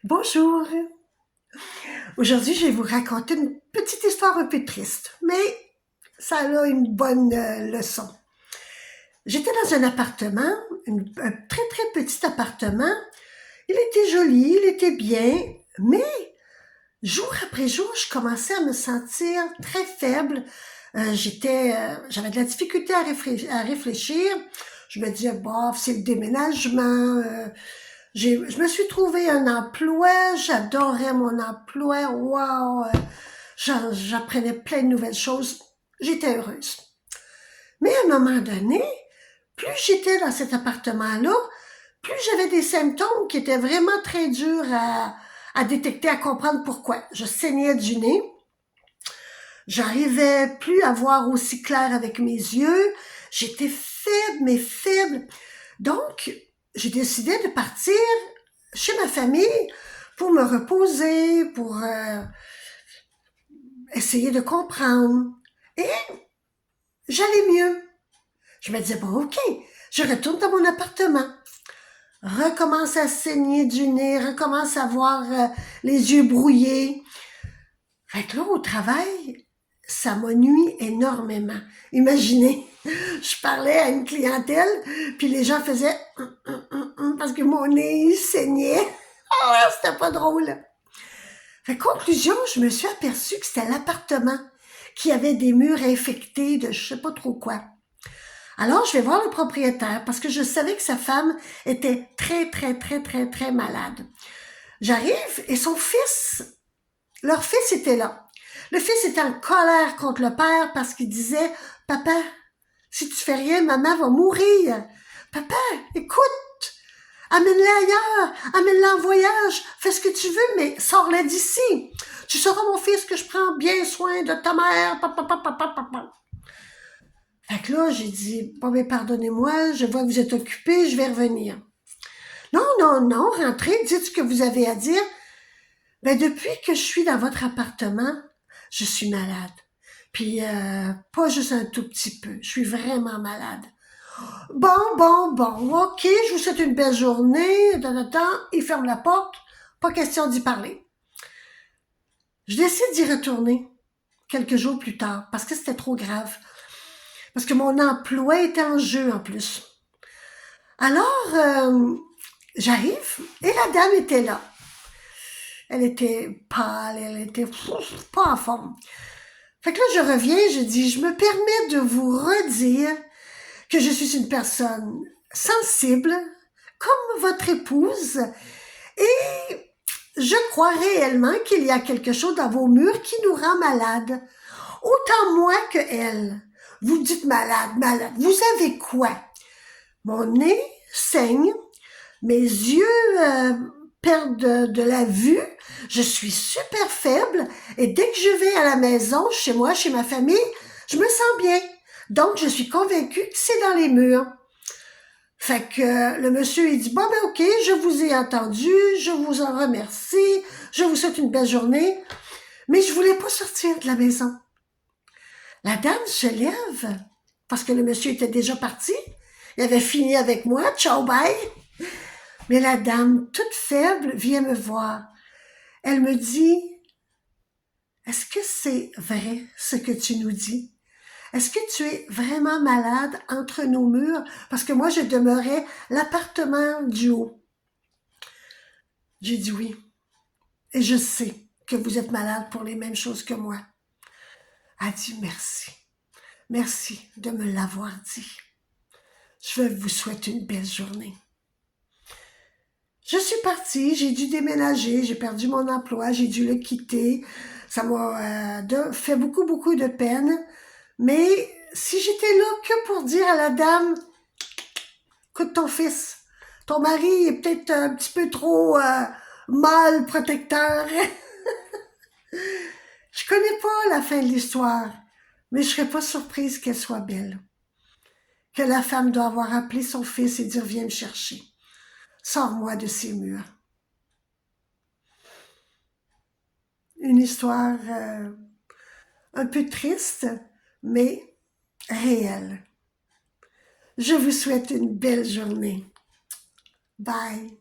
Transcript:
Bonjour! Aujourd'hui, je vais vous raconter une petite histoire un peu triste, mais ça a une bonne leçon. J'étais dans un appartement, un très très petit appartement. Il était joli, il était bien, mais jour après jour, je commençais à me sentir très faible. J'avais de la difficulté à réfléchir. Je me disais, bof, c'est le déménagement. Je me suis trouvé un emploi, j'adorais mon emploi, wow, j'apprenais plein de nouvelles choses, j'étais heureuse. Mais à un moment donné, plus j'étais dans cet appartement-là, plus j'avais des symptômes qui étaient vraiment très durs à détecter, à comprendre pourquoi. Je saignais du nez, j'arrivais plus à voir aussi clair avec mes yeux, j'étais faible, mais faible. Donc, j'ai décidé de partir chez ma famille pour me reposer, pour essayer de comprendre. Et j'allais mieux. Je me disais, bon, ok, je retourne dans mon appartement. Recommence à saigner du nez, recommence à voir les yeux brouillés. Fait que là, au travail, ça m'a nuit énormément. Imaginez, je parlais à une clientèle, puis les gens faisaient parce que mon nez saignait. Ah, c'était pas drôle. Fait conclusion, je me suis aperçue que c'était l'appartement qui avait des murs infectés de je sais pas trop quoi. Alors, je vais voir le propriétaire parce que je savais que sa femme était très, très, très, très, très malade. J'arrive et leur fils était là. Le fils était en colère contre le père parce qu'il disait, papa, si tu fais rien, maman va mourir. Papa, écoute, amène-la ailleurs, amène-la en voyage, fais ce que tu veux, mais sors-la d'ici. Tu sauras, mon fils, que je prends bien soin de ta mère. Papa, papa, papa, papa. Fait que là, j'ai dit, bon, mais pardonnez-moi, je vois que vous êtes occupé, je vais revenir. Non, non, non, rentrez, dites ce que vous avez à dire. Ben, depuis que je suis dans votre appartement, je suis malade. Puis, pas juste un tout petit peu, je suis vraiment malade. Bon, bon, bon, ok, je vous souhaite une belle journée. Dans le temps, il ferme la porte, pas question d'y parler. Je décide d'y retourner quelques jours plus tard parce que c'était trop grave. Parce que mon emploi était en jeu en plus. Alors, j'arrive et la dame était là. Elle était pâle, elle était pas en forme. Fait que là, je reviens, je dis, je me permets de vous redire que je suis une personne sensible, comme votre épouse, et je crois réellement qu'il y a quelque chose dans vos murs qui nous rend malades. Autant moi que elle. Vous dites malade, malade. Vous avez quoi? Mon nez saigne, mes yeux perdent de la vue, je suis super faible et dès que je vais à la maison, chez moi, chez ma famille, je me sens bien. Donc, je suis convaincue que c'est dans les murs. Fait que le monsieur, il dit, bon, ben ok, je vous ai entendu, je vous en remercie, je vous souhaite une belle journée, mais je voulais pas sortir de la maison. La dame se lève, parce que le monsieur était déjà parti, il avait fini avec moi, ciao, bye. Mais la dame, toute faible, vient me voir. Elle me dit, est-ce que c'est vrai ce que tu nous dis? Est-ce que tu es vraiment malade entre nos murs? Parce que moi, je demeurais l'appartement du haut. J'ai dit oui. Et je sais que vous êtes malade pour les mêmes choses que moi. Elle dit merci. Merci de me l'avoir dit. Je vous souhaite une belle journée. Je suis partie, j'ai dû déménager, j'ai perdu mon emploi, j'ai dû le quitter. Ça m'a fait beaucoup, beaucoup de peine. Mais si j'étais là que pour dire à la dame, écoute ton fils, ton mari est peut-être un petit peu trop mal protecteur. Je connais pas la fin de l'histoire, mais je serais pas surprise qu'elle soit belle. Que la femme doit avoir appelé son fils et dire viens me chercher. Sors-moi de ces murs. Une histoire un peu triste, mais réelle. Je vous souhaite une belle journée. Bye.